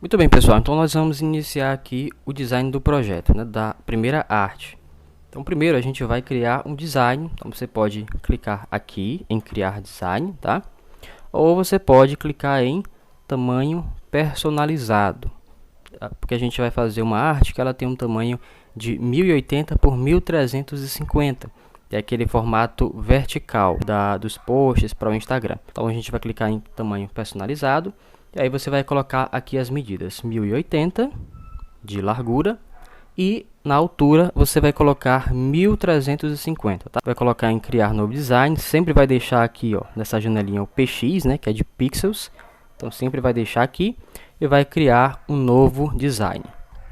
Muito bem, pessoal, então nós vamos iniciar aqui o design do projeto, né, da primeira arte. Então primeiro a gente vai criar um design, então você pode clicar aqui em criar design, tá? Ou você pode clicar em tamanho personalizado, tá? Porque a gente vai fazer uma arte que ela tem um tamanho de 1080 por 1350, é aquele formato vertical dos posts para o Instagram. Então a gente vai clicar em tamanho personalizado. E aí você vai colocar aqui as medidas 1080 de largura e na altura você vai colocar 1350, tá? Vai colocar em criar novo design, sempre vai deixar aqui, ó, nessa janelinha o PX, né, que é de pixels. Então sempre vai deixar aqui e vai criar um novo design.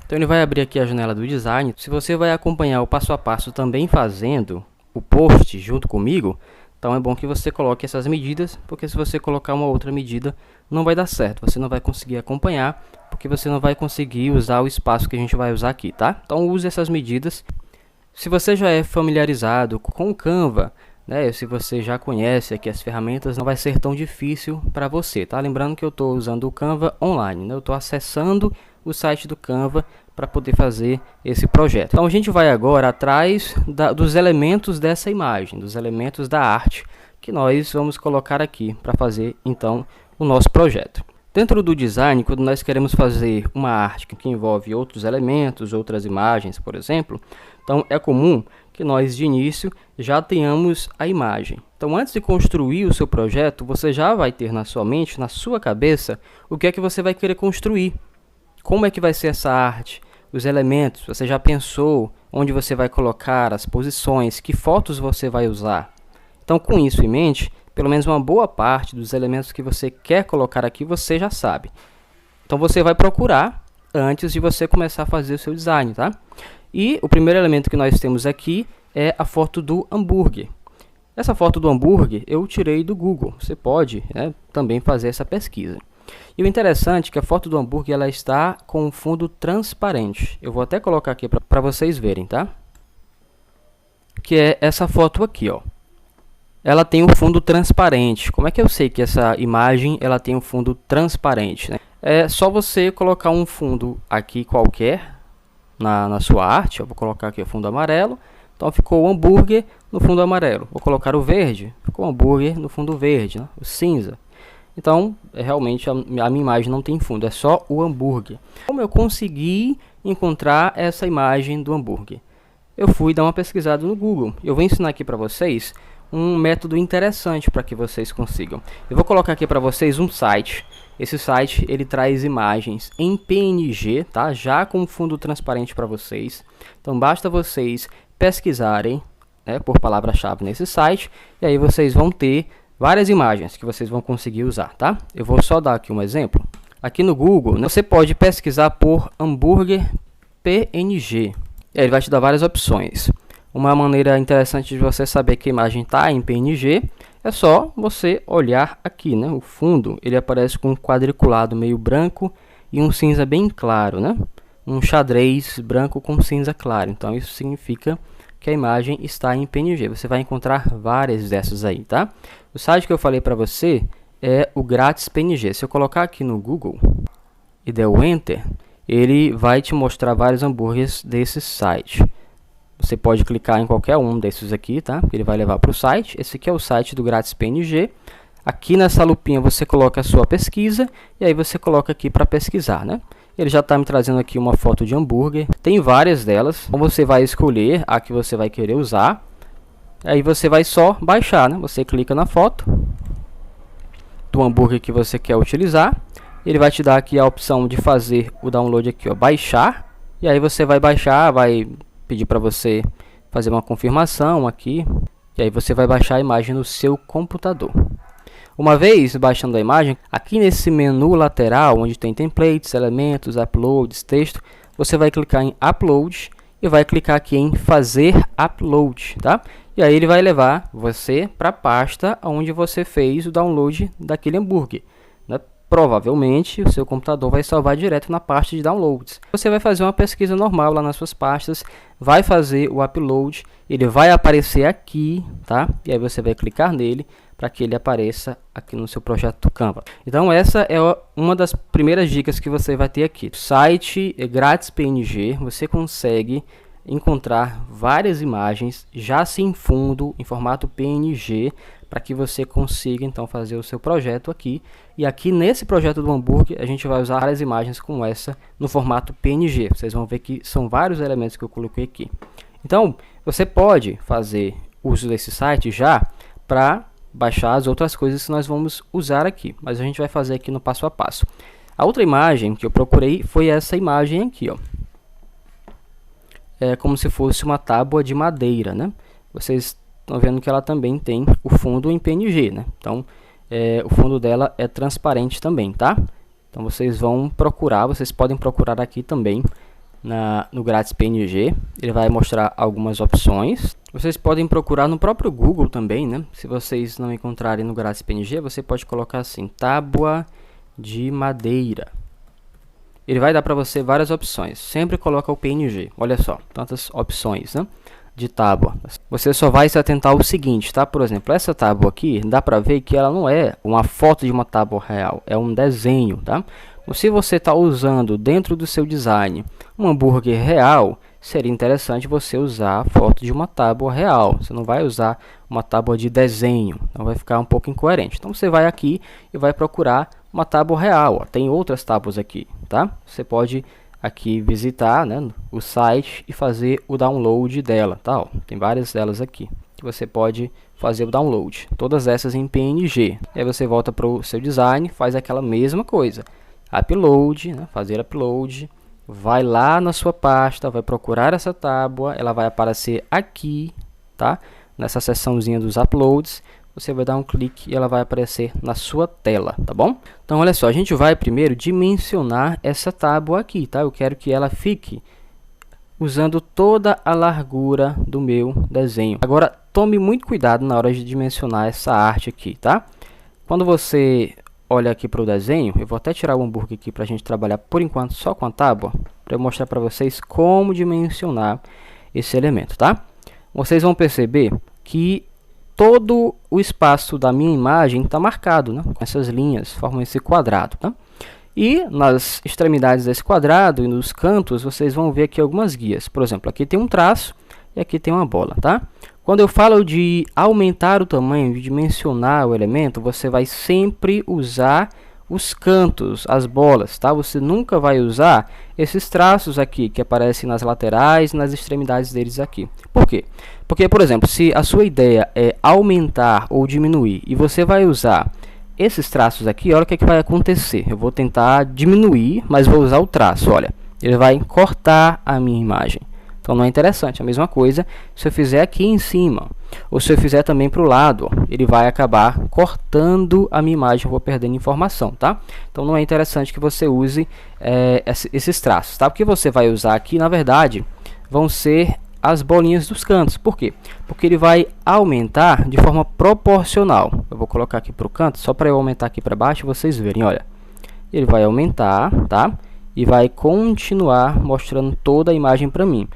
Então ele vai abrir aqui a janela do design. Se você vai acompanhar o passo a passo também fazendo o post junto comigo, então é bom que você coloque essas medidas, porque se você colocar uma outra medida não vai dar certo, você não vai conseguir acompanhar, porque você não vai conseguir usar o espaço que a gente vai usar aqui, tá? Então use essas medidas. Se você já é familiarizado com o Canva, né, se você já conhece aqui as ferramentas, não vai ser tão difícil para você, tá? Lembrando que eu estou usando o Canva online, né? Eu estou acessando o site do Canva para poder fazer esse projeto. Então a gente vai agora atrás dos elementos dessa imagem, dos elementos da arte que nós vamos colocar aqui para fazer então o nosso projeto. Dentro do design, quando nós queremos fazer uma arte que envolve outros elementos, outras imagens, por exemplo, então é comum que nós de início já tenhamos a imagem. Então antes de construir o seu projeto, você já vai ter na sua mente, na sua cabeça, o que é que você vai querer construir. Como é que vai ser essa arte? Os elementos, você já pensou onde você vai colocar as posições, que fotos você vai usar? Então com isso em mente, pelo menos uma boa parte dos elementos que você quer colocar aqui, você já sabe. Então você vai procurar antes de você começar a fazer o seu design, tá? E o primeiro elemento que nós temos aqui é a foto do hambúrguer. Essa foto do hambúrguer eu tirei do Google. Você pode, né, também fazer essa pesquisa. E o interessante é que a foto do hambúrguer ela está com um fundo transparente. Eu vou até colocar aqui para vocês verem, tá? Que é essa foto aqui, ó. Ela tem um fundo transparente. Como é que eu sei que essa imagem ela tem um fundo transparente, né? É só você colocar um fundo aqui qualquer na sua arte. Eu vou colocar aqui o fundo amarelo. Então ficou o hambúrguer no fundo amarelo. Vou colocar o verde. Ficou o hambúrguer no fundo verde, né? O cinza. Então, realmente a minha imagem não tem fundo, é só o hambúrguer. Como eu consegui encontrar essa imagem do hambúrguer? Eu fui dar uma pesquisada no Google. Eu vou ensinar aqui para vocês um método interessante para que vocês consigam. Eu vou colocar aqui para vocês um site. Esse site ele traz imagens em PNG, tá? Já com fundo transparente para vocês. Então basta vocês pesquisarem, né, por palavra-chave nesse site e aí vocês vão ter várias imagens que vocês vão conseguir usar, tá? Eu vou só dar aqui um exemplo. Aqui no Google, né, você pode pesquisar por hambúrguer PNG. E aí ele vai te dar várias opções. Uma maneira interessante de você saber que a imagem está em PNG é só você olhar aqui, né? O fundo ele aparece com um quadriculado meio branco e um cinza bem claro, né? Um xadrez branco com cinza claro. Então isso significa que a imagem está em PNG. Você vai encontrar várias dessas aí, tá? O site que eu falei para você é o Grátis PNG. Se eu colocar aqui no Google e der o Enter, ele vai te mostrar vários hambúrgueres desse site. Você pode clicar em qualquer um desses aqui, tá? Ele vai levar para o site. Esse aqui é o site do Grátis PNG. Aqui nessa lupinha você coloca a sua pesquisa e aí você coloca aqui para pesquisar, né? Ele já está me trazendo aqui uma foto de hambúrguer. Tem várias delas. Então você vai escolher a que você vai querer usar. Aí você vai só baixar, né? Você clica na foto do hambúrguer que você quer utilizar. Ele vai te dar aqui a opção de fazer o download aqui, ó, baixar. E aí você vai baixar, vai pedir para você fazer uma confirmação aqui. E aí você vai baixar a imagem no seu computador. Uma vez baixando a imagem, aqui nesse menu lateral, onde tem templates, elementos, uploads, texto, você vai clicar em upload e vai clicar aqui em fazer upload, tá? E aí ele vai levar você para a pasta onde você fez o download daquele hambúrguer, né? Provavelmente o seu computador vai salvar direto na pasta de downloads. Você vai fazer uma pesquisa normal lá nas suas pastas, vai fazer o upload, ele vai aparecer aqui, tá? E aí você vai clicar nele para que ele apareça aqui no seu projeto do Canva. Então essa é uma das primeiras dicas que você vai ter aqui. O site grátis PNG, você consegue encontrar várias imagens já sem fundo em formato PNG para que você consiga então fazer o seu projeto aqui. E aqui nesse projeto do hambúrguer a gente vai usar várias imagens como essa no formato PNG. Vocês vão ver que são vários elementos que eu coloquei aqui. Então você pode fazer uso desse site já para baixar as outras coisas que nós vamos usar aqui, mas a gente vai fazer aqui no passo a passo. A outra imagem que eu procurei foi essa imagem aqui, ó. É como se fosse uma tábua de madeira, né? Vocês estão vendo que ela também tem o fundo em PNG, né? Então, o fundo dela é transparente também, tá? Então, vocês vão procurar, vocês podem procurar aqui também no grátis PNG. Ele vai mostrar algumas opções. Vocês podem procurar no próprio Google também, né? Se vocês não encontrarem no grátis PNG, você pode colocar assim, tábua de madeira. Ele vai dar para você várias opções. Sempre coloca o PNG. Olha só, tantas opções, né, de tábua. Você só vai se atentar ao seguinte, tá? Por exemplo, essa tábua aqui, dá para ver que ela não é uma foto de uma tábua real, é um desenho, tá? Então, se você está usando dentro do seu design um hambúrguer real, seria interessante você usar a foto de uma tábua real. Você não vai usar uma tábua de desenho, então vai ficar um pouco incoerente. Então você vai aqui e vai procurar uma tábua real. Ó. Tem outras tábuas aqui, tá? Você pode aqui visitar, né, o site e fazer o download dela, tá? Ó, tem várias delas aqui que você pode fazer o download. Todas essas em PNG. E aí você volta para o seu design, faz aquela mesma coisa. Upload, né, fazer upload. Vai lá na sua pasta, vai procurar essa tábua, ela vai aparecer aqui, tá? Nessa seçãozinha dos uploads, você vai dar um clique e ela vai aparecer na sua tela, tá bom? Então, olha só, a gente vai primeiro dimensionar essa tábua aqui, tá? Eu quero que ela fique usando toda a largura do meu desenho. Agora, tome muito cuidado na hora de dimensionar essa arte aqui, tá? Quando você olha aqui para o desenho, eu vou até tirar o hambúrguer aqui para a gente trabalhar por enquanto só com a tábua, para eu mostrar para vocês como dimensionar esse elemento, tá? Vocês vão perceber que todo o espaço da minha imagem está marcado, né? Com essas linhas, formam esse quadrado, tá? E nas extremidades desse quadrado e nos cantos, vocês vão ver aqui algumas guias. Por exemplo, aqui tem um traço e aqui tem uma bola, tá? Quando eu falo de aumentar o tamanho, de dimensionar o elemento, você vai sempre usar os cantos, as bolas, tá? Você nunca vai usar esses traços aqui que aparecem nas laterais, nas extremidades deles aqui. Por quê? Porque, por exemplo, se a sua ideia é aumentar ou diminuir e você vai usar esses traços aqui, olha o que vai acontecer. Eu vou tentar diminuir, mas vou usar o traço, olha. Ele vai cortar a minha imagem. Então não é interessante. A mesma coisa se eu fizer aqui em cima, ou se eu fizer também para o lado, ó, ele vai acabar cortando a minha imagem, eu vou perdendo informação, tá? Então não é interessante que você use esses traços, tá? O que você vai usar aqui, na verdade, vão ser as bolinhas dos cantos. Por quê? Porque ele vai aumentar de forma proporcional. Eu vou colocar aqui para o canto, só para eu aumentar aqui para baixo, vocês verem, olha. Ele vai aumentar, tá? E vai continuar mostrando toda a imagem para mim.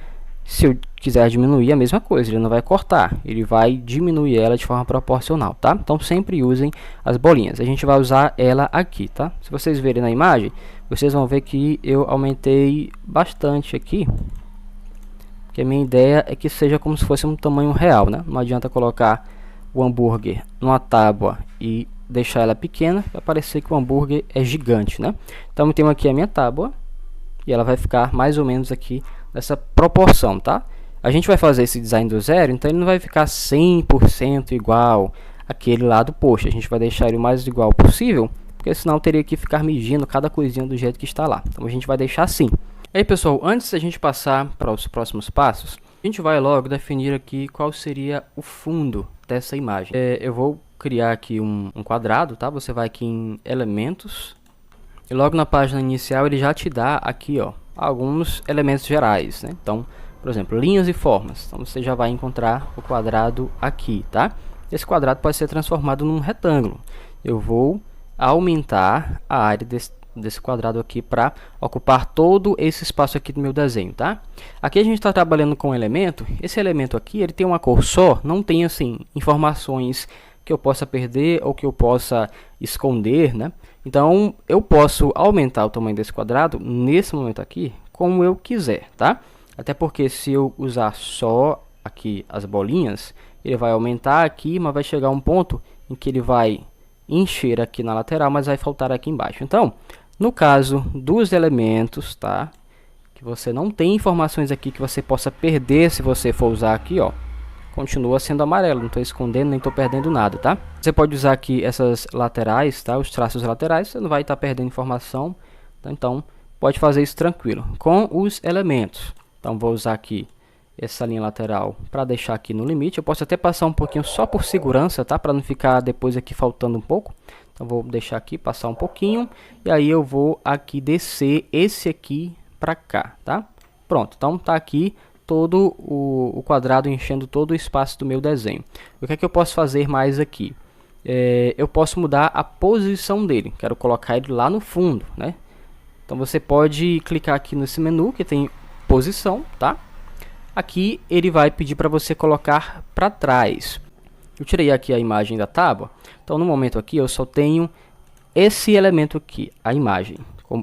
Se eu quiser diminuir, a mesma coisa, ele não vai cortar, ele vai diminuir ela de forma proporcional, tá? Então sempre usem as bolinhas. A gente vai usar ela aqui, tá? Se vocês verem na imagem, vocês vão ver que eu aumentei bastante aqui, que a minha ideia é que seja como se fosse um tamanho real, né? Não adianta colocar o hambúrguer numa tábua e deixar ela pequena, vai parecer que o hambúrguer é gigante, né? Então eu tenho aqui a minha tábua e ela vai ficar mais ou menos aqui nessa proporção, tá? A gente vai fazer esse design do zero, então ele não vai ficar 100% igual aquele lá do post. A gente vai deixar ele o mais igual possível, porque senão eu teria que ficar medindo cada coisinha do jeito que está lá. Então a gente vai deixar assim. E aí, pessoal, antes da gente passar para os próximos passos, a gente vai logo definir aqui qual seria o fundo dessa imagem. Eu vou criar aqui um quadrado, tá? Você vai aqui em elementos e logo na página inicial ele já te dá aqui, ó, alguns elementos gerais, né? Então, por exemplo, linhas e formas. Então você já vai encontrar o quadrado aqui, tá? Esse quadrado pode ser transformado num retângulo. Eu vou aumentar a área desse quadrado aqui para ocupar todo esse espaço aqui do meu desenho, tá? Aqui a gente está trabalhando com um elemento. Esse elemento aqui, ele tem uma cor só, não tem assim informações que eu possa perder ou que eu possa esconder, né? Então, eu posso aumentar o tamanho desse quadrado nesse momento aqui, como eu quiser, tá? Até porque se eu usar só aqui as bolinhas, ele vai aumentar aqui, mas vai chegar um ponto em que ele vai encher aqui na lateral, mas vai faltar aqui embaixo. Então, no caso dos elementos, tá? Que você não tem informações aqui que você possa perder se você for usar aqui, ó. Continua sendo amarelo, não estou escondendo nem estou perdendo nada, tá? Você pode usar aqui essas laterais, tá? Os traços laterais, você não vai estar perdendo informação, tá? Então pode fazer isso tranquilo. Com os elementos, então vou usar aqui essa linha lateral para deixar aqui no limite. Eu posso até passar um pouquinho só por segurança, tá? Para não ficar depois aqui faltando um pouco. Então vou deixar aqui, passar um pouquinho, e aí eu vou aqui descer esse aqui para cá, tá? Pronto, então tá aqui todo o quadrado enchendo todo o espaço do meu desenho. O que é que eu posso fazer mais aqui? Eu posso mudar a posição dele. Quero colocar ele lá no fundo, né? Então você pode clicar aqui nesse menu que tem posição, tá? Aqui ele vai pedir para você colocar para trás. Eu tirei aqui a imagem da tábua. Então no momento aqui eu só tenho esse elemento aqui, a imagem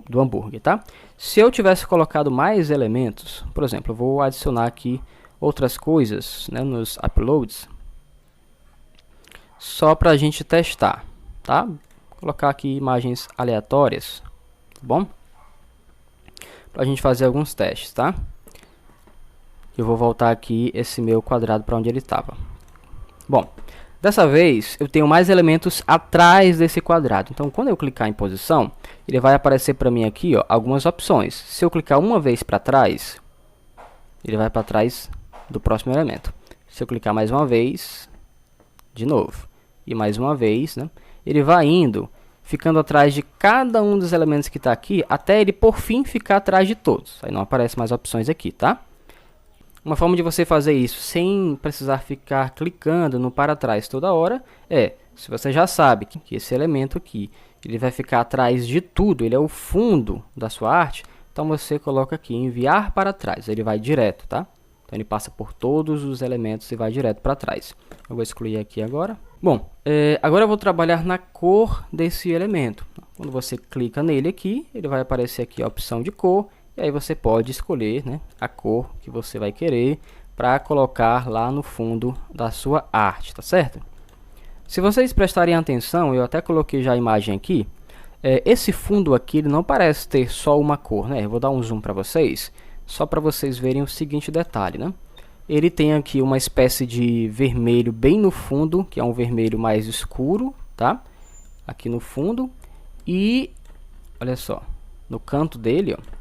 do hambúrguer, tá? Se eu tivesse colocado mais elementos, por exemplo, eu vou adicionar aqui outras coisas, né, nos uploads, só para a gente testar, tá? Vou colocar aqui imagens aleatórias, tá bom? Para a gente fazer alguns testes, tá? Eu vou voltar aqui esse meu quadrado para onde ele estava. Bom, dessa vez eu tenho mais elementos atrás desse quadrado. Então, quando eu clicar em posição, ele vai aparecer para mim aqui, ó, algumas opções. Se eu clicar uma vez para trás, ele vai para trás do próximo elemento. Se eu clicar mais uma vez, de novo, e mais uma vez, né, ele vai indo, ficando atrás de cada um dos elementos que está aqui, até ele por fim ficar atrás de todos. Aí não aparece mais opções aqui, tá? Uma forma de você fazer isso sem precisar ficar clicando no para trás toda hora se você já sabe que esse elemento aqui ele vai ficar atrás de tudo, ele é o fundo da sua arte, então você coloca aqui enviar para trás, ele vai direto, tá? Então ele passa por todos os elementos e vai direto para trás. Eu vou excluir aqui agora. Bom, agora eu vou trabalhar na cor desse elemento. Quando você clica nele aqui, ele vai aparecer aqui a opção de cor. E aí você pode escolher, né, a cor que você vai querer para colocar lá no fundo da sua arte, tá certo? Se vocês prestarem atenção, eu até coloquei já a imagem aqui. Esse fundo aqui ele não parece ter só uma cor, né? Eu vou dar um zoom para vocês, só para vocês verem o seguinte detalhe, né? Ele tem aqui uma espécie de vermelho bem no fundo, que é um vermelho mais escuro, tá? Aqui no fundo. E olha só, no canto dele, ó.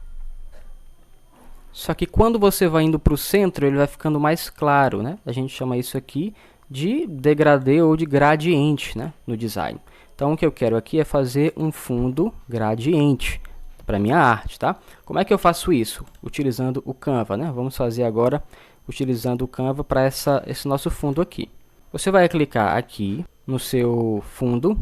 Só que quando você vai indo para o centro, ele vai ficando mais claro, né? A gente chama isso aqui de degradê ou de gradiente, né, no design. Então, o que eu quero aqui é fazer um fundo gradiente para minha arte, tá? Como é que eu faço isso? Utilizando o Canva, né? Vamos fazer agora utilizando o Canva para esse nosso fundo aqui. Você vai clicar aqui no seu fundo,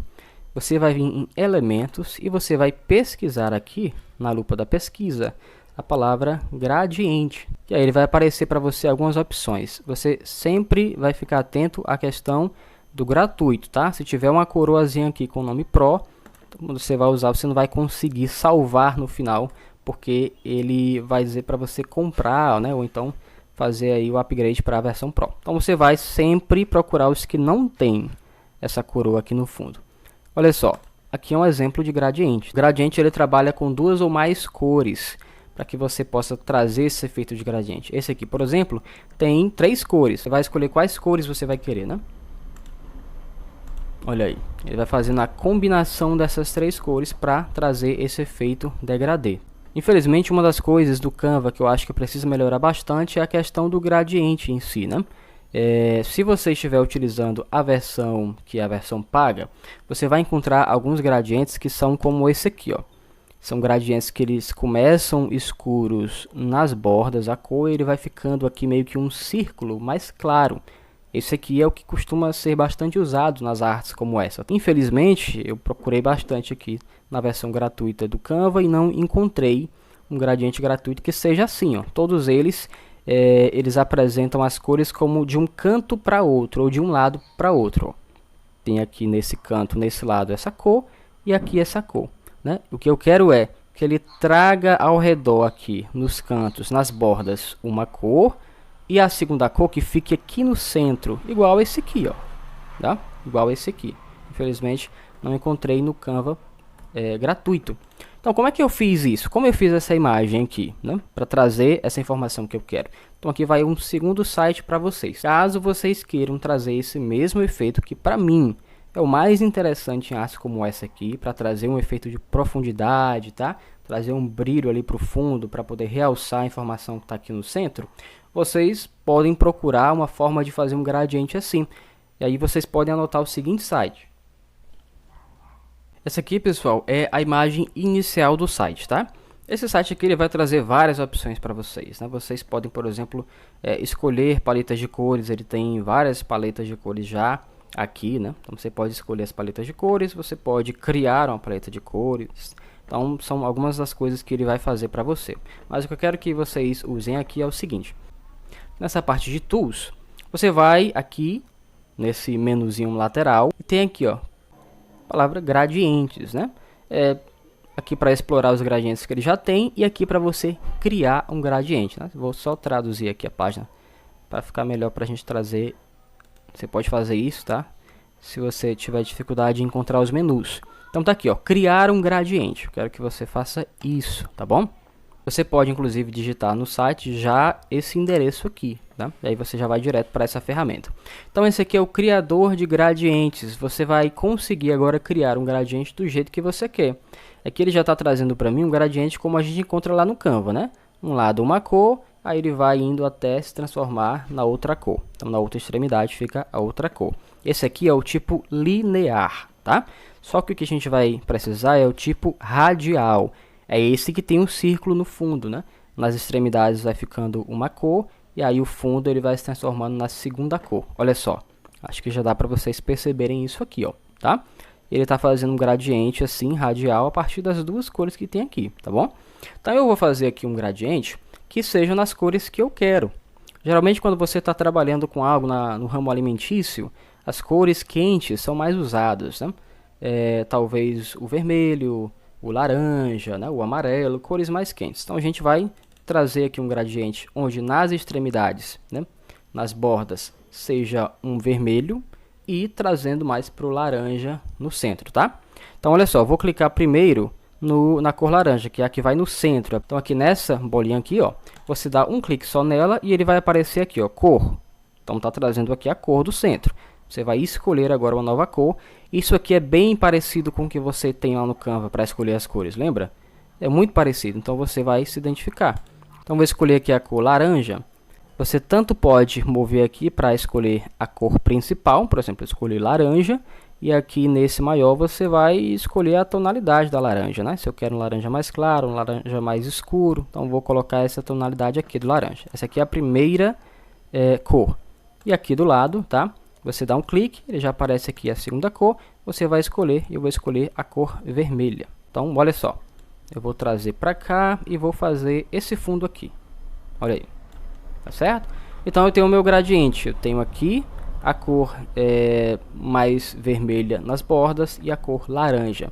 você vai vir em elementos e você vai pesquisar aqui na lupa da pesquisa a palavra gradiente. E aí ele vai aparecer para você algumas opções. Você sempre vai ficar atento à questão do gratuito, tá? Se tiver uma coroazinha aqui com o nome Pro, quando você vai usar, você não vai conseguir salvar no final, porque ele vai dizer para você comprar, né? Ou então fazer aí o upgrade para a versão Pro. Então você vai sempre procurar os que não tem essa coroa aqui no fundo. Olha só, aqui é um exemplo de gradiente. O gradiente ele trabalha com duas ou mais cores, para que você possa trazer esse efeito de gradiente. Esse aqui, por exemplo, tem 3 cores. Você vai escolher quais cores você vai querer, né? Olha aí, ele vai fazendo a combinação dessas 3 cores para trazer esse efeito degradê. Infelizmente, uma das coisas do Canva que eu acho que precisa melhorar bastante é a questão do gradiente em si, né? Se você estiver utilizando a versão que é a versão paga, você vai encontrar alguns gradientes que são como esse aqui, ó. São gradientes que eles começam escuros nas bordas, a cor ele vai ficando aqui meio que um círculo mais claro. Esse aqui é o que costuma ser bastante usado nas artes como essa. Infelizmente, eu procurei bastante aqui na versão gratuita do Canva e não encontrei um gradiente gratuito que seja assim, ó. Todos eles, eles apresentam as cores como de um canto para outro ou de um lado para outro, ó. tem aqui nesse canto, nesse lado, essa cor e aqui essa cor, né? O que eu quero é que ele traga ao redor aqui, nos cantos, nas bordas, uma cor e a segunda cor que fique aqui no centro, igual esse aqui, ó, tá? Igual esse aqui. Infelizmente, não encontrei no Canva gratuito. Então, como é que eu fiz isso? Como eu fiz essa imagem aqui, né? Para trazer essa informação que eu quero. Então, aqui vai um segundo site para vocês. Caso vocês queiram trazer esse mesmo efeito, que para mim é o mais interessante em artes como essa aqui, para trazer um efeito de profundidade, tá? Trazer um brilho ali para o fundo, para poder realçar a informação que está aqui no centro. Vocês podem procurar uma forma de fazer um gradiente assim. E aí vocês podem anotar o seguinte site. Essa aqui, pessoal, é a imagem inicial do site, tá? Esse site aqui ele vai trazer várias opções para vocês, né? Vocês podem, por exemplo, escolher paletas de cores. Ele tem várias paletas de cores já aqui, né? Então você pode escolher as paletas de cores, você pode criar uma paleta de cores. Então são algumas das coisas que ele vai fazer para você. Mas o que eu quero que vocês usem aqui é o seguinte. Nessa parte de Tools, você vai aqui nesse menuzinho lateral e tem aqui, ó, palavra gradientes, né? Aqui para explorar os gradientes que ele já tem e aqui para você criar um gradiente, né? Vou só traduzir aqui a página para ficar melhor para a gente trazer. Você pode fazer isso, tá? Se você tiver dificuldade em encontrar os menus. Então tá aqui, ó, criar um gradiente. Eu quero que você faça isso, tá bom? Você pode inclusive digitar no site já esse endereço aqui, tá? E aí você já vai direto para essa ferramenta. Então esse aqui é o criador de gradientes. Você vai conseguir agora criar um gradiente do jeito que você quer. Aqui ele já está trazendo para mim um gradiente como a gente encontra lá no Canva, né? Um lado uma cor, aí ele vai indo até se transformar na outra cor. Então na outra extremidade fica a outra cor. Esse aqui é o tipo linear, tá? Só que o que a gente vai precisar é o tipo radial. É esse que tem um círculo no fundo, né? Nas extremidades vai ficando uma cor e aí o fundo ele vai se transformando na segunda cor. Olha só, acho que já dá para vocês perceberem isso aqui, ó, tá? Ele está fazendo um gradiente assim, radial, a partir das duas cores que tem aqui, tá bom? Então eu vou fazer aqui um gradiente que seja nas cores que eu quero. Geralmente quando você está trabalhando com algo no ramo alimentício, as cores quentes são mais usadas, né? Talvez o vermelho, o laranja, né, o amarelo, cores mais quentes. Então a gente vai trazer aqui um gradiente onde nas extremidades, né, nas bordas, seja um vermelho e trazendo mais para o laranja no centro, tá? Então olha só, vou clicar primeiro na cor laranja, que é a que vai no centro. Então aqui nessa bolinha aqui, ó, você dá um clique só nela e ele vai aparecer aqui, ó, cor. Então está trazendo aqui a cor do centro. Você vai escolher agora uma nova cor. Isso aqui é bem parecido com o que você tem lá no Canva para escolher as cores, lembra? É muito parecido, então você vai se identificar. Então vou escolher aqui a cor laranja. Você tanto pode mover aqui para escolher a cor principal, por exemplo, escolher laranja. E aqui nesse maior você vai escolher a tonalidade da laranja, né? Se eu quero um laranja mais claro, um laranja mais escuro, então vou colocar essa tonalidade aqui do laranja. Essa aqui é a primeira cor. E aqui do lado, tá? Você dá um clique, ele já aparece aqui a segunda cor, você vai escolher, eu vou escolher a cor vermelha. Então, olha só, eu vou trazer para cá e vou fazer esse fundo aqui. Olha aí, tá certo? Então eu tenho o meu gradiente, eu tenho aqui a cor mais vermelha nas bordas e a cor laranja.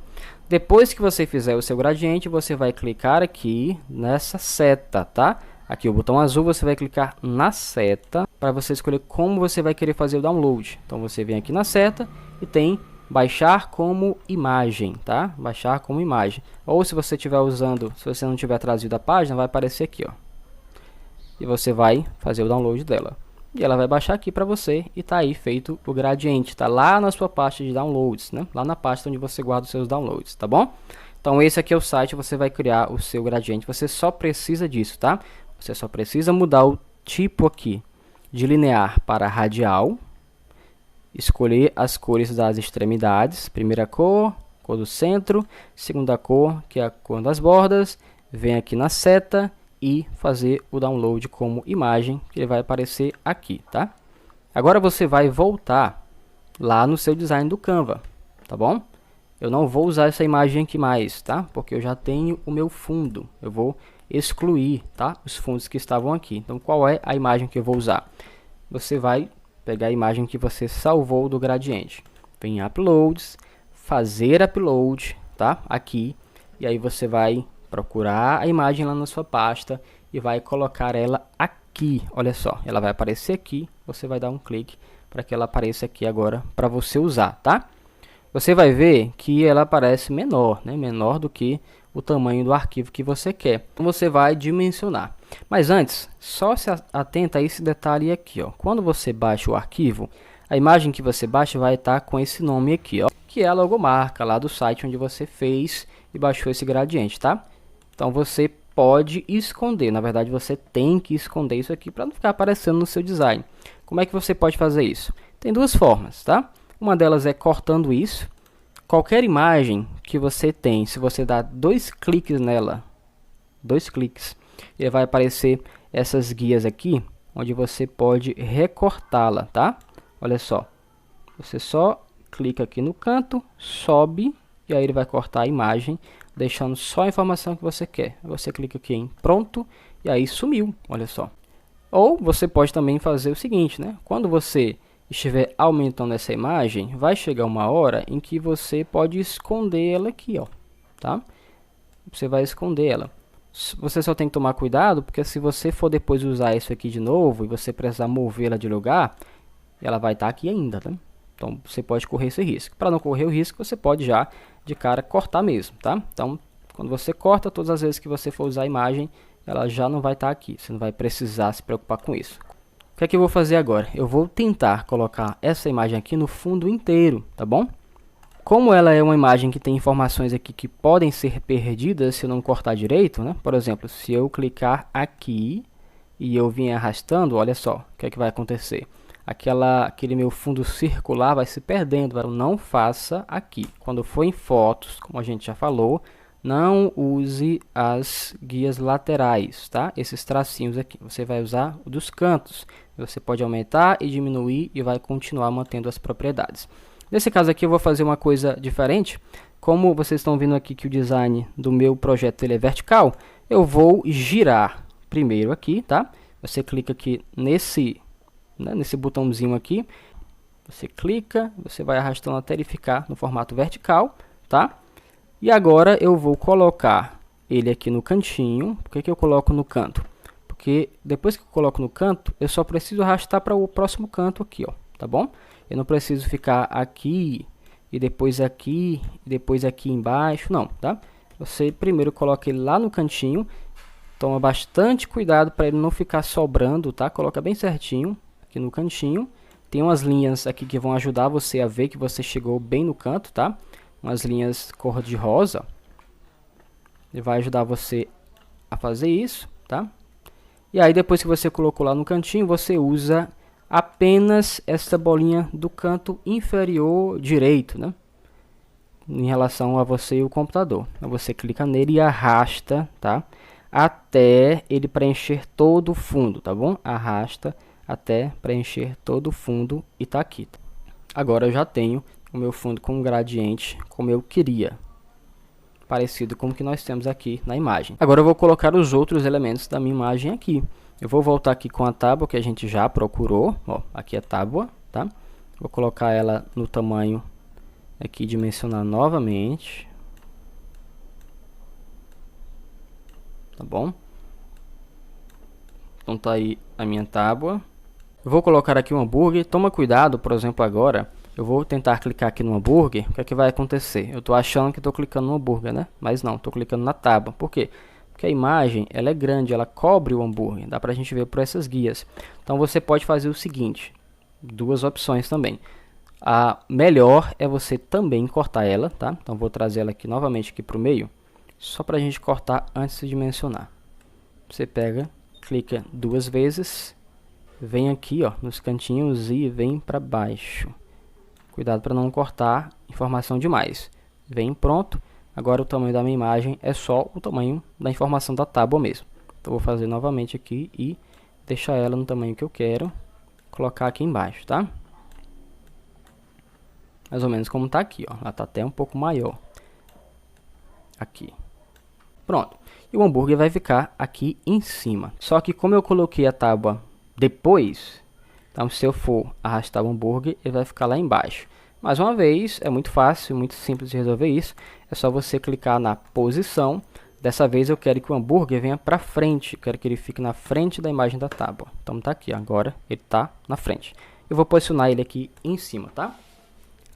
Depois que você fizer o seu gradiente, você vai clicar aqui nessa seta, tá? Aqui o botão azul, você vai clicar na seta para você escolher como você vai querer fazer o download. Então você vem aqui na seta e tem baixar como imagem, tá? Baixar como imagem. Ou se você estiver usando, se você não tiver trazido a página, vai aparecer aqui, ó. E você vai fazer o download dela. E ela vai baixar aqui para você e tá aí feito o gradiente. Tá lá na sua pasta de downloads, né? Lá na pasta onde você guarda os seus downloads, tá bom? Então esse aqui é o site, você vai criar o seu gradiente. Você só precisa disso, tá? Você só precisa mudar o tipo aqui de linear para radial, escolher as cores das extremidades, primeira cor, cor do centro, segunda cor, que é a cor das bordas, vem aqui na seta e fazer o download como imagem, que ele vai aparecer aqui, tá? Agora você vai voltar lá no seu design do Canva, tá bom? Eu não vou usar essa imagem aqui mais, tá? Porque eu já tenho o meu fundo, eu vou excluir, tá? Os fundos que estavam aqui. Então qual é a imagem que eu vou usar? Você vai pegar a imagem que você salvou do gradiente. vem em Uploads, fazer upload, tá? Aqui, e aí você vai procurar a imagem lá na sua pasta e vai colocar ela aqui. Olha só, ela vai aparecer aqui, você vai dar um clique para que ela apareça aqui agora para você usar, tá? Você vai ver que ela aparece menor, né? Menor do que o tamanho do arquivo que você quer. Então você vai dimensionar. Mas antes, só se atenta a esse detalhe aqui, ó. Quando você baixa o arquivo, a imagem que você baixa vai estar com esse nome aqui, ó, que é a logomarca lá do site onde você fez e baixou esse gradiente, tá? Então você pode esconder, na verdade você tem que esconder isso aqui para não ficar aparecendo no seu design. Como é que você pode fazer isso? Tem duas formas, tá? Uma delas é cortando isso. Qualquer imagem que você tem, se você dar 2 cliques nela, 2 cliques, ele vai aparecer essas guias aqui, onde você pode recortá-la, tá? Olha só, você só clica aqui no canto, sobe, e aí ele vai cortar a imagem, deixando só a informação que você quer. Você clica aqui em pronto, e aí sumiu, olha só. Ou você pode também fazer o seguinte, né? Quando você estiver aumentando essa imagem, vai chegar uma hora em que você pode esconder ela aqui, ó, tá? Você vai esconder ela. Você só tem que tomar cuidado, porque se você for depois usar isso aqui de novo e você precisar movê-la de lugar, ela vai estar aqui ainda, tá? Então você pode correr esse risco. Para não correr o risco, você pode já de cara cortar mesmo, tá? Então, quando você corta, todas as vezes que você for usar a imagem, ela já não vai estar aqui. Você não vai precisar se preocupar com isso. O que é que eu vou fazer agora? Eu vou tentar colocar essa imagem aqui no fundo inteiro, tá bom? Como ela é uma imagem que tem informações aqui que podem ser perdidas se eu não cortar direito, né? Por exemplo, se eu clicar aqui e eu vim arrastando, olha só, o que é que vai acontecer? Aquele meu fundo circular vai se perdendo. Não faça aqui. Quando for em fotos, como a gente já falou, não use as guias laterais, tá? Esses tracinhos aqui. Você vai usar o dos cantos. Você pode aumentar e diminuir e vai continuar mantendo as propriedades. Nesse caso aqui eu vou fazer uma coisa diferente. Como vocês estão vendo aqui que o design do meu projeto ele é vertical, eu vou girar primeiro aqui, tá? Você clica aqui nesse botãozinho aqui, você clica, você vai arrastando até ele ficar no formato vertical, tá? E agora eu vou colocar ele aqui no cantinho. Por que que eu coloco no canto? Porque depois que eu coloco no canto, eu só preciso arrastar para o próximo canto aqui, ó, tá bom? Eu não preciso ficar aqui e depois aqui embaixo, não, tá? Você primeiro coloca ele lá no cantinho, toma bastante cuidado para ele não ficar sobrando, tá? Coloca bem certinho aqui no cantinho. Tem umas linhas aqui que vão ajudar você a ver que você chegou bem no canto, tá? Umas linhas cor de rosa. Ele vai ajudar você a fazer isso, tá? E aí depois que você colocou lá no cantinho, você usa apenas essa bolinha do canto inferior direito, né? Em relação a você e o computador. Então você clica nele e arrasta, tá? Até ele preencher todo o fundo, tá bom? Arrasta até preencher todo o fundo e tá aqui. Agora eu já tenho o meu fundo com um gradiente como eu queria, parecido com o que nós temos aqui na imagem. Agora eu vou colocar os outros elementos da minha imagem aqui. Eu vou voltar aqui com a tábua que a gente já procurou, ó, aqui é a tábua, tá? Vou colocar ela no tamanho aqui, dimensionar novamente, tá bom? Então tá aí a minha tábua. Eu vou colocar aqui um hambúrguer. Toma cuidado, por exemplo, agora eu vou tentar clicar aqui no hambúrguer. O que é que vai acontecer? Eu tô achando que estou clicando no hambúrguer, né? Mas não, estou clicando na tábua. Por quê? Porque a imagem ela é grande, ela cobre o hambúrguer. Dá pra gente ver por essas guias. Então você pode fazer o seguinte, duas opções também. A melhor é você também cortar ela, tá? Então vou trazer ela aqui novamente aqui para o meio, só para a gente cortar antes de dimensionar. Você pega, clica duas vezes, vem aqui, ó, nos cantinhos e vem para baixo. Cuidado para não cortar informação demais. Vem, pronto. Agora o tamanho da minha imagem é só o tamanho da informação da tábua mesmo. Então vou fazer novamente aqui e deixar ela no tamanho que eu quero, colocar aqui embaixo, tá? Mais ou menos como está aqui, ó. Ela está até um pouco maior. Aqui. Pronto. E o hambúrguer vai ficar aqui em cima. Só que como eu coloquei a tábua depois, então se eu for arrastar o hambúrguer, ele vai ficar lá embaixo. Mais uma vez, é muito fácil, muito simples de resolver isso. É só você clicar na posição. Dessa vez eu quero que o hambúrguer venha para frente. Eu quero que ele fique na frente da imagem da tábua. Então tá aqui, agora ele tá na frente. Eu vou posicionar ele aqui em cima, tá?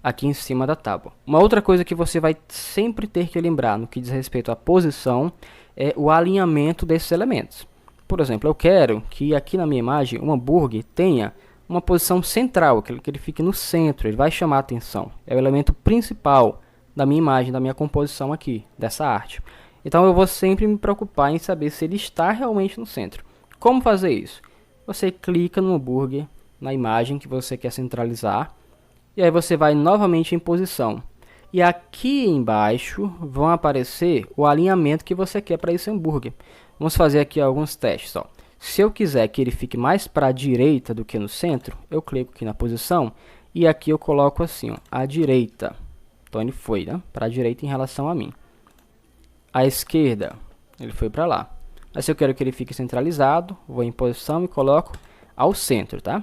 Aqui em cima da tábua. Uma outra coisa que você vai sempre ter que lembrar no que diz respeito à posição é o alinhamento desses elementos. Por exemplo, eu quero que aqui na minha imagem o hambúrguer tenha uma posição central, que ele fique no centro, ele vai chamar a atenção. É o elemento principal da minha imagem, da minha composição aqui, dessa arte. Então eu vou sempre me preocupar em saber se ele está realmente no centro. Como fazer isso? Você clica no hambúrguer, na imagem que você quer centralizar, e aí você vai novamente em posição. E aqui embaixo vão aparecer o alinhamento que você quer para esse hambúrguer. Vamos fazer aqui alguns testes, ó. Se eu quiser que ele fique mais para a direita do que no centro, eu clico aqui na posição e aqui eu coloco assim, ó, à direita. Então ele foi, né, para a direita em relação a mim. À esquerda, ele foi para lá. Mas se eu quero que ele fique centralizado, vou em posição e coloco ao centro, tá?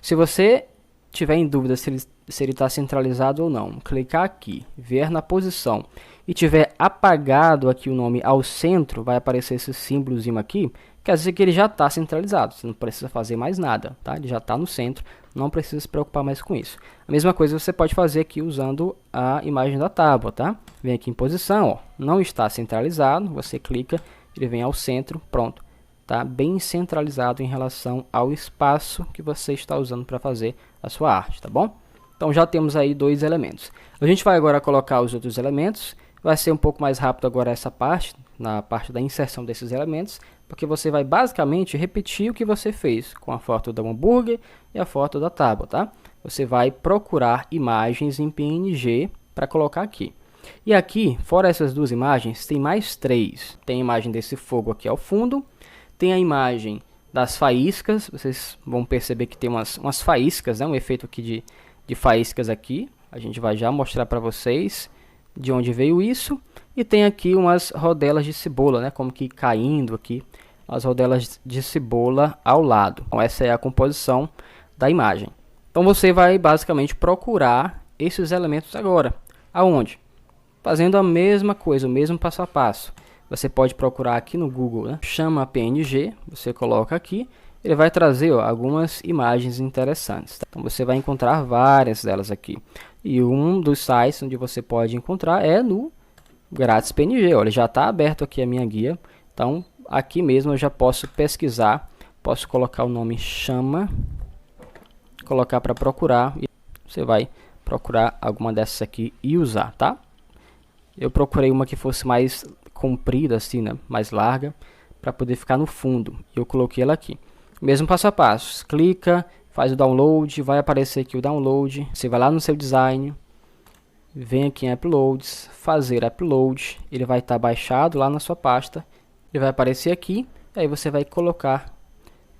Se você tiver em dúvida se ele está centralizado ou não, clicar aqui, ver na posição e tiver apagado aqui o nome ao centro, vai aparecer esse símbolozinho aqui, quer dizer que ele já está centralizado, você não precisa fazer mais nada, tá? Ele já está no centro, não precisa se preocupar mais com isso. A mesma coisa você pode fazer aqui usando a imagem da tábua, tá? Vem aqui em posição, ó, não está centralizado, você clica, ele vem ao centro, pronto. Tá bem centralizado em relação ao espaço que você está usando para fazer a sua arte, tá bom? Então já temos aí dois elementos. A gente vai agora colocar os outros elementos. Vai ser um pouco mais rápido agora essa parte, na parte da inserção desses elementos, porque você vai basicamente repetir o que você fez com a foto do hambúrguer e a foto da tábua, tá? Você vai procurar imagens em PNG para colocar aqui. E aqui, fora essas duas imagens, tem mais três. Tem a imagem desse fogo aqui ao fundo, tem a imagem das faíscas, vocês vão perceber que tem umas faíscas, né? Um efeito aqui de faíscas aqui. A gente vai já mostrar para vocês de onde veio isso. E tem aqui umas rodelas de cebola, né? Como que caindo aqui, as rodelas de cebola ao lado. Então essa é a composição da imagem. Então você vai basicamente procurar esses elementos agora. Aonde? Fazendo a mesma coisa, o mesmo passo a passo. Você pode procurar aqui no Google, né? Chama PNG, você coloca aqui, ele vai trazer, ó, algumas imagens interessantes. Tá? Então você vai encontrar várias delas aqui. E um dos sites onde você pode encontrar é no Grátis PNG. Olha, já está aberto aqui a minha guia. Então aqui mesmo eu já posso pesquisar, posso colocar o nome chama, colocar para procurar e você vai procurar alguma dessas aqui e usar, tá? Eu procurei uma que fosse mais comprida assim, né, mais larga, para poder ficar no fundo. E eu coloquei ela aqui. Mesmo passo a passo. Clica, faz o download, vai aparecer aqui o download. Você vai lá no seu design, vem aqui em uploads, fazer upload. Ele vai estar baixado lá na sua pasta. Ele vai aparecer aqui, aí você vai colocar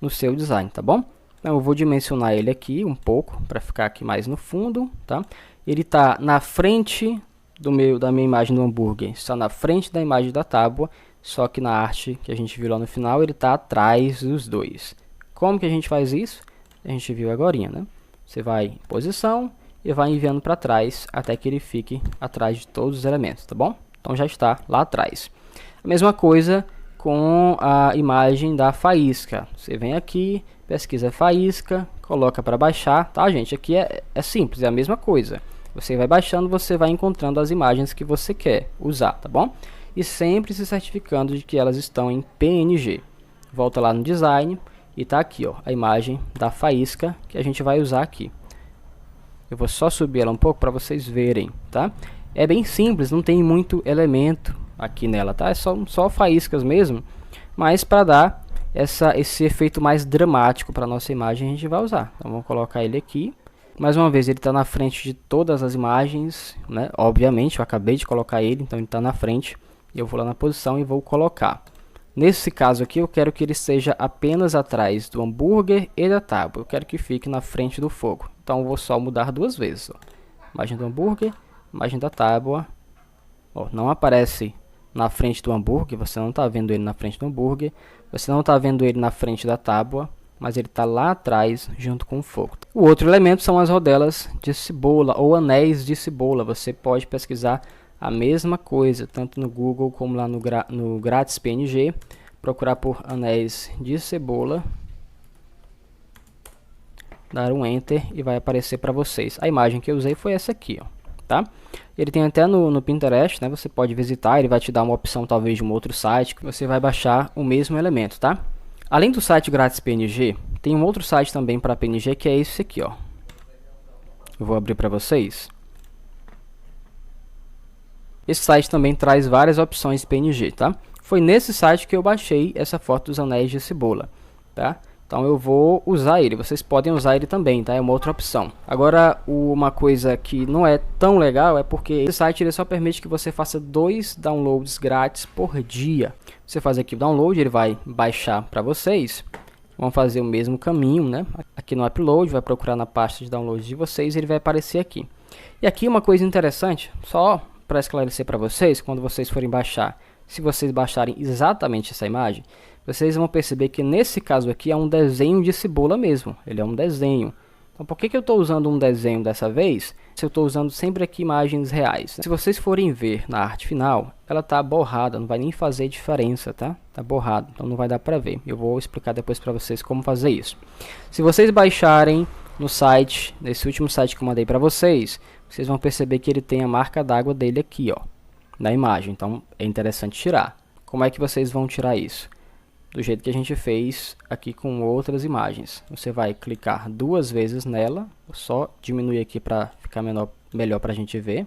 no seu design, tá bom? Então eu vou dimensionar ele aqui um pouco para ficar aqui mais no fundo, tá? Ele está na frente da minha imagem do hambúrguer, está na frente da imagem da tábua, só que na arte que a gente viu lá no final, ele está atrás dos dois. Como que a gente faz isso? A gente viu agorinha, né? Você vai em posição e vai enviando para trás até que ele fique atrás de todos os elementos, tá bom? Então já está lá atrás. A mesma coisa com a imagem da faísca. Você vem aqui, pesquisa faísca, coloca para baixar, tá, gente? Aqui é simples, é a mesma coisa. Você vai baixando, você vai encontrando as imagens que você quer usar, tá bom? E sempre se certificando de que elas estão em PNG. Volta lá no design e tá aqui, ó, a imagem da faísca que a gente vai usar aqui. Eu vou só subir ela um pouco para vocês verem, tá? É bem simples, não tem muito elemento aqui nela, tá? É só faíscas mesmo, mas para dar esse efeito mais dramático para nossa imagem a gente vai usar. Então vamos colocar ele aqui. Mais uma vez, ele está na frente de todas as imagens, né? Obviamente, eu acabei de colocar ele, então ele está na frente. Eu vou lá na posição e vou colocar. Nesse caso aqui, eu quero que ele esteja apenas atrás do hambúrguer e da tábua. Eu quero que fique na frente do fogo. Então, eu vou só mudar duas vezes. Ó. Imagem do hambúrguer, imagem da tábua. Ó, não aparece na frente do hambúrguer, você não está vendo ele na frente do hambúrguer. Você não está vendo ele na frente da tábua. mas ele está lá atrás junto com o foco. O outro elemento são as rodelas de cebola ou anéis de cebola. Você pode pesquisar a mesma coisa, tanto no Google como lá no Grátis PNG, procurar por anéis de cebola, dar um Enter e vai aparecer para vocês. A imagem que eu usei foi essa aqui, ó, tá? Ele tem até no Pinterest, né? Você pode visitar, ele vai te dar uma opção talvez de um outro site que você vai baixar o mesmo elemento, tá? Além do site Grátis PNG, tem um outro site também para PNG que é esse aqui, ó. Eu vou abrir para vocês. Esse site também traz várias opções PNG, tá? Foi nesse site que eu baixei essa foto dos anéis de cebola, tá? Então eu vou usar ele, vocês podem usar ele também, tá? É uma outra opção. Agora, uma coisa que não é tão legal é porque esse site ele só permite que você faça 2 downloads grátis por dia. Você faz aqui o download, ele vai baixar para vocês. Vamos fazer o mesmo caminho, né? Aqui no upload, vai procurar na pasta de download de vocês, ele vai aparecer aqui. E aqui uma coisa interessante, só para esclarecer para vocês, quando vocês forem baixar, se vocês baixarem exatamente essa imagem, vocês vão perceber que nesse caso aqui é um desenho de cebola mesmo, ele é um desenho. Então por que eu estou usando um desenho dessa vez, se eu estou usando sempre aqui imagens reais? Se vocês forem ver na arte final, ela está borrada, não vai nem fazer diferença, tá? Está borrado, então não vai dar para ver. Eu vou explicar depois para vocês como fazer isso. Se vocês baixarem no site, nesse último site que eu mandei para vocês, vocês vão perceber que ele tem a marca d'água dele aqui, ó, na imagem. Então é interessante tirar. Como é que vocês vão tirar isso? Do jeito que a gente fez aqui com outras imagens. Você vai clicar 2 vezes nela, vou só diminuir aqui para ficar melhor para a gente ver.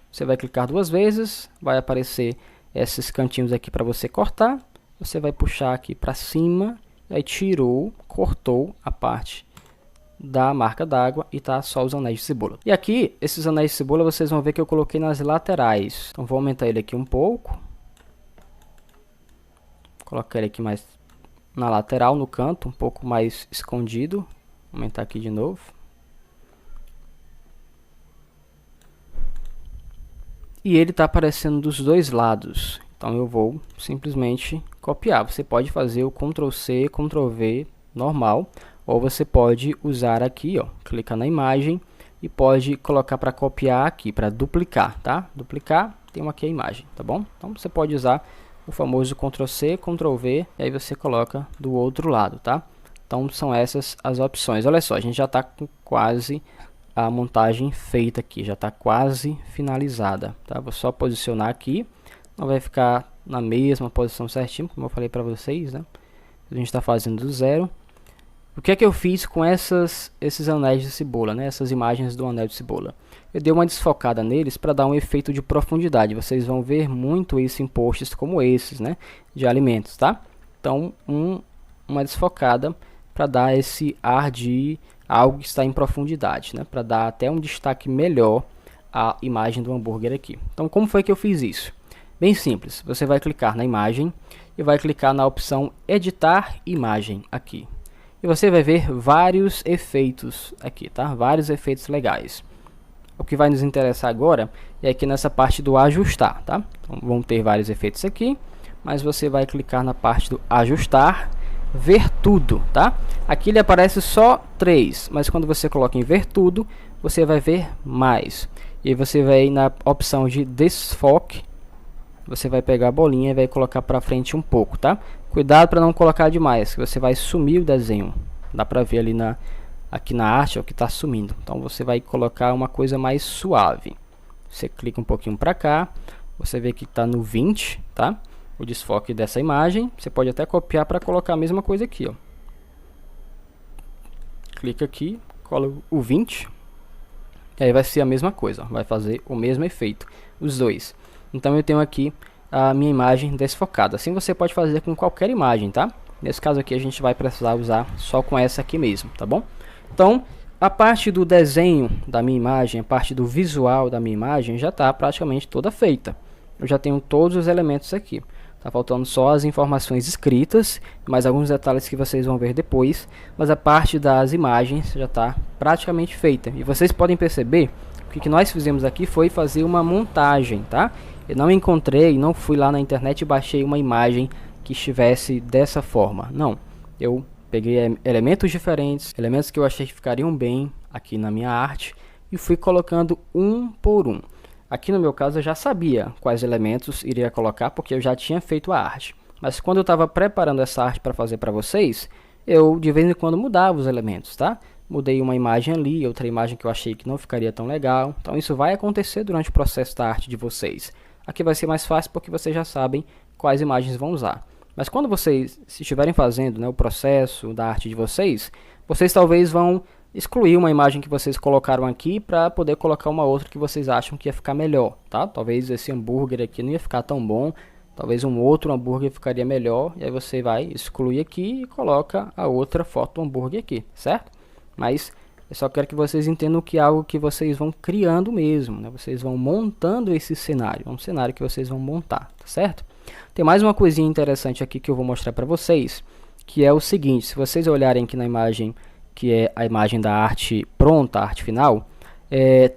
Você vai clicar 2 vezes, vai aparecer esses cantinhos aqui para você cortar. Você vai puxar aqui para cima, aí cortou a parte da marca d'água e tá só os anéis de cebola. E aqui, esses anéis de cebola, vocês vão ver que eu coloquei nas laterais. Então vou aumentar ele aqui um pouco. Colocar ele aqui mais na lateral, no canto, um pouco mais escondido. Vou aumentar aqui de novo. E ele tá aparecendo dos dois lados. Então eu vou simplesmente copiar. Você pode fazer o Ctrl C, Ctrl V normal. Ou você pode usar aqui, ó, clicar na imagem e pode colocar para copiar aqui, para duplicar, tá? Duplicar, tem aqui a imagem, tá bom? Então você pode usar o famoso Ctrl C, Ctrl V, e aí você coloca do outro lado, tá? Então são essas as opções. Olha só, a gente já está com quase a montagem feita aqui, já está quase finalizada, tá? Vou só posicionar aqui, não vai ficar na mesma posição certinho, como eu falei para vocês, né? A gente está fazendo do zero. O que é que eu fiz com esses anéis de cebola, né? Essas imagens do anel de cebola? Eu dei uma desfocada neles para dar um efeito de profundidade. Vocês vão ver muito isso em posts como esses, né? De alimentos, tá? Então, uma desfocada para dar esse ar de algo que está em profundidade, né? Para dar até um destaque melhor à imagem do hambúrguer aqui. Então, como foi que eu fiz isso? Bem simples. Você vai clicar na imagem e vai clicar na opção Editar Imagem aqui. E você vai ver vários efeitos aqui, tá? Vários efeitos legais. O que vai nos interessar agora é aqui nessa parte do ajustar, tá? Então, vão ter vários efeitos aqui, mas você vai clicar na parte do ajustar, ver tudo, tá? Aqui ele aparece só 3, mas quando você coloca em ver tudo, você vai ver mais. E aí você vai na opção de desfoque, você vai pegar a bolinha e vai colocar para frente um pouco, tá? Cuidado para não colocar demais, que você vai sumir o desenho. Dá para ver ali aqui na arte, ó, que está sumindo. Então você vai colocar uma coisa mais suave. Você clica um pouquinho para cá, você vê que está no 20, tá? O desfoque dessa imagem. Você pode até copiar para colocar a mesma coisa aqui, ó. Clica aqui, cola o 20. E aí vai ser a mesma coisa, ó. Vai fazer o mesmo efeito, os dois. Então eu tenho aqui a minha imagem desfocada. Assim você pode fazer com qualquer imagem, tá? Nesse caso aqui a gente vai precisar usar só com essa aqui mesmo, tá bom? Então, a parte do desenho da minha imagem, a parte do visual da minha imagem já está praticamente toda feita. Eu já tenho todos os elementos aqui. Tá faltando só as informações escritas, mais alguns detalhes que vocês vão ver depois, mas a parte das imagens já está praticamente feita. E vocês podem perceber que o que nós fizemos aqui foi fazer uma montagem, tá? Eu não encontrei, não fui lá na internet e baixei uma imagem que estivesse dessa forma. Não, eu Peguei elementos diferentes, elementos que eu achei que ficariam bem aqui na minha arte e fui colocando um por um. Aqui no meu caso eu já sabia quais elementos iria colocar porque eu já tinha feito a arte. Mas quando eu estava preparando essa arte para fazer para vocês, eu de vez em quando mudava os elementos, tá? Mudei uma imagem ali, outra imagem que eu achei que não ficaria tão legal. Então isso vai acontecer durante o processo da arte de vocês. Aqui vai ser mais fácil porque vocês já sabem quais imagens vão usar. Mas quando vocês estiverem fazendo, né, o processo da arte de vocês, vocês talvez vão excluir uma imagem que vocês colocaram aqui para poder colocar uma outra que vocês acham que ia ficar melhor, tá? Talvez esse hambúrguer aqui não ia ficar tão bom, talvez um outro hambúrguer ficaria melhor, e aí você vai excluir aqui e coloca a outra foto do hambúrguer aqui, certo? Mas eu só quero que vocês entendam que é algo que vocês vão criando mesmo, né? Vocês vão montando esse cenário, é um cenário que vocês vão montar, tá certo? Tem mais uma coisinha interessante aqui que eu vou mostrar para vocês, que é o seguinte: se vocês olharem aqui na imagem, que é a imagem da arte pronta, a arte final,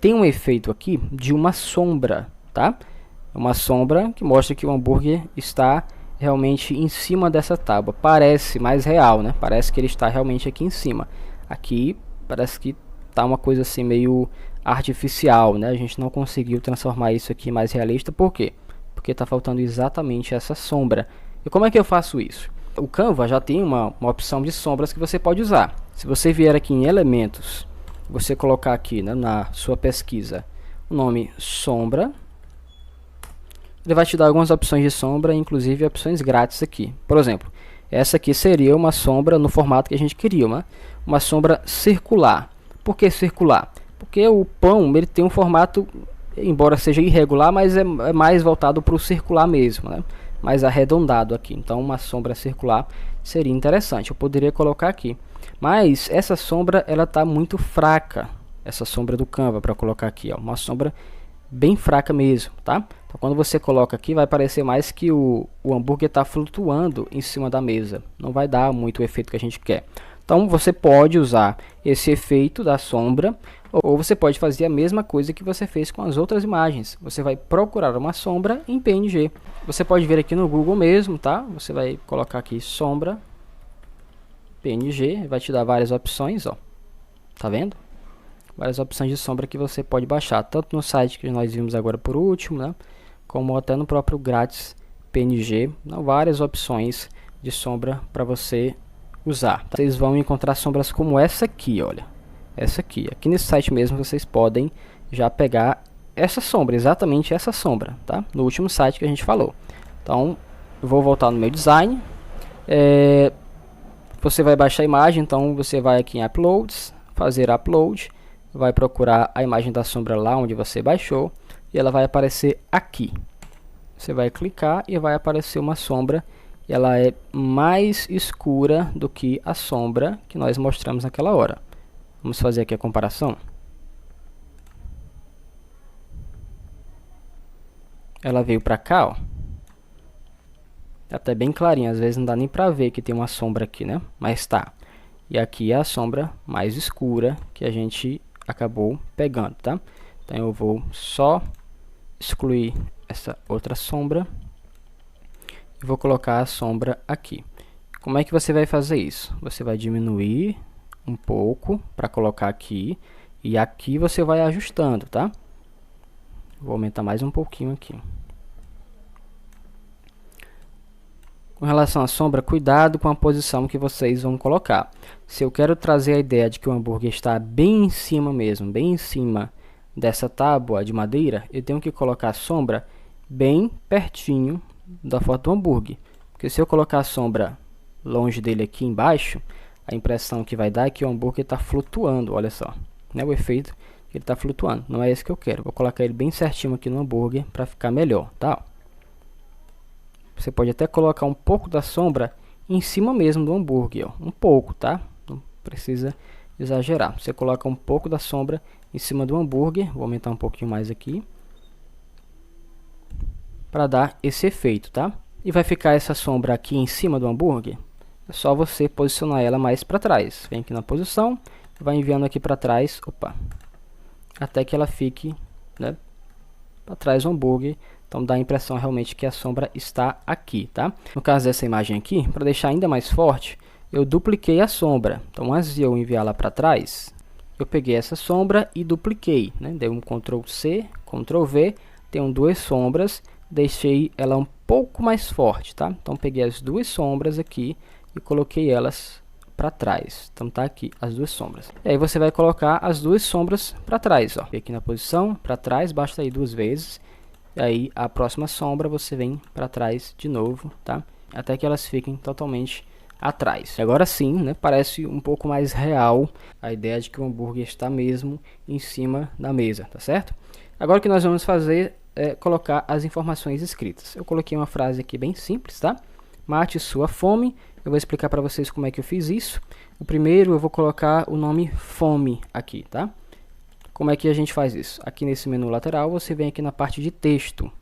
tem um efeito aqui de uma sombra, tá? Uma sombra que mostra que o hambúrguer está realmente em cima dessa tábua. Parece mais real, né? Parece que ele está realmente aqui em cima. Aqui parece que tá uma coisa assim meio artificial, né? A gente não conseguiu transformar isso aqui mais realista. Por quê? Porque está faltando exatamente essa sombra. E como é que eu faço isso? O Canva já tem uma opção de sombras que você pode usar. Se você vier aqui em elementos, você colocar aqui, né, na sua pesquisa o nome sombra, ele vai te dar algumas opções de sombra, inclusive opções grátis aqui. Por exemplo, essa aqui seria uma sombra no formato que a gente queria, né? Uma sombra circular. Por que circular? Porque o pão ele tem um formato, embora seja irregular, mas é mais voltado para o circular mesmo, né? Mais arredondado aqui. Então uma sombra circular seria interessante. Eu poderia colocar aqui. Mas essa sombra ela está muito fraca. Essa sombra do Canva para colocar aqui, ó, uma sombra bem fraca mesmo, tá? Então quando você coloca aqui vai parecer mais que o hambúrguer está flutuando em cima da mesa. Não vai dar muito o efeito que a gente quer. Então você pode usar esse efeito da sombra, ou você pode fazer a mesma coisa que você fez com as outras imagens. Você vai procurar uma sombra em PNG. Você pode ver aqui no Google mesmo, tá? Você vai colocar aqui sombra PNG, vai te dar várias opções, ó. Tá vendo? Várias opções de sombra que você pode baixar, tanto no site que nós vimos agora por último, né? Como até no próprio grátis PNG. Então, várias opções de sombra para você usar. Vocês vão encontrar sombras como essa aqui, olha. Essa aqui. Aqui nesse site mesmo vocês podem já pegar essa sombra, exatamente essa sombra, tá? No último site que a gente falou. Então, eu vou voltar no meu design. Você vai baixar a imagem, então você vai aqui em Uploads, fazer Upload, vai procurar a imagem da sombra lá onde você baixou e ela vai aparecer aqui. Você vai clicar e vai aparecer uma sombra. Ela é mais escura do que a sombra que nós mostramos naquela hora. Vamos fazer aqui a comparação. Ela veio para cá, ó. Tá até bem clarinha, às vezes não dá nem para ver que tem uma sombra aqui, né? Mas tá. E aqui é a sombra mais escura que a gente acabou pegando, tá? Então eu vou só excluir essa outra sombra e vou colocar a sombra aqui. Como é que você vai fazer isso? Você vai diminuir um pouco para colocar aqui e aqui você vai ajustando, tá? Vou aumentar mais um pouquinho aqui. Com relação à sombra, cuidado com a posição que vocês vão colocar. Se eu quero trazer a ideia de que o hambúrguer está bem em cima mesmo, bem em cima dessa tábua de madeira, eu tenho que colocar a sombra bem pertinho da foto do hambúrguer. Porque se eu colocar a sombra longe dele aqui embaixo, a impressão que vai dar é que o hambúrguer está flutuando, olha só. Né? O efeito que ele está flutuando, não é esse que eu quero. Vou colocar ele bem certinho aqui no hambúrguer para ficar melhor, tá? Você pode até colocar um pouco da sombra em cima mesmo do hambúrguer, ó. Um pouco, tá? Não precisa exagerar. Você coloca um pouco da sombra em cima do hambúrguer. Vou aumentar um pouquinho mais aqui para dar esse efeito, tá? E vai ficar essa sombra aqui em cima do hambúrguer. É só você posicionar ela mais para trás. Vem aqui na posição, vai enviando aqui para trás, opa, até que ela fique, né, para trás do hambúrguer. Então dá a impressão realmente que a sombra está aqui, tá? No caso dessa imagem aqui, para deixar ainda mais forte, eu dupliquei a sombra. Então, antes de eu enviar lá para trás, eu peguei essa sombra e dupliquei, né? Dei um Ctrl C, Ctrl V, tenho duas sombras, deixei ela um pouco mais forte, tá? Então, peguei as duas sombras aqui e coloquei elas para trás. Então, tá aqui as duas sombras. E aí, você vai colocar as duas sombras para trás, ó. Aqui na posição, para trás, basta ir 2 vezes. E aí, a próxima sombra, você vem para trás de novo, tá? Até que elas fiquem totalmente atrás. Agora sim, né, parece um pouco mais real a ideia de que o hambúrguer está mesmo em cima da mesa, tá certo? Agora o que nós vamos fazer é colocar as informações escritas. Eu coloquei uma frase aqui bem simples, tá? Mate sua fome. Eu vou explicar para vocês como é que eu fiz isso. O primeiro eu vou colocar o nome fome aqui, tá? Como é que a gente faz isso? Aqui nesse menu lateral você vem aqui na parte de texto.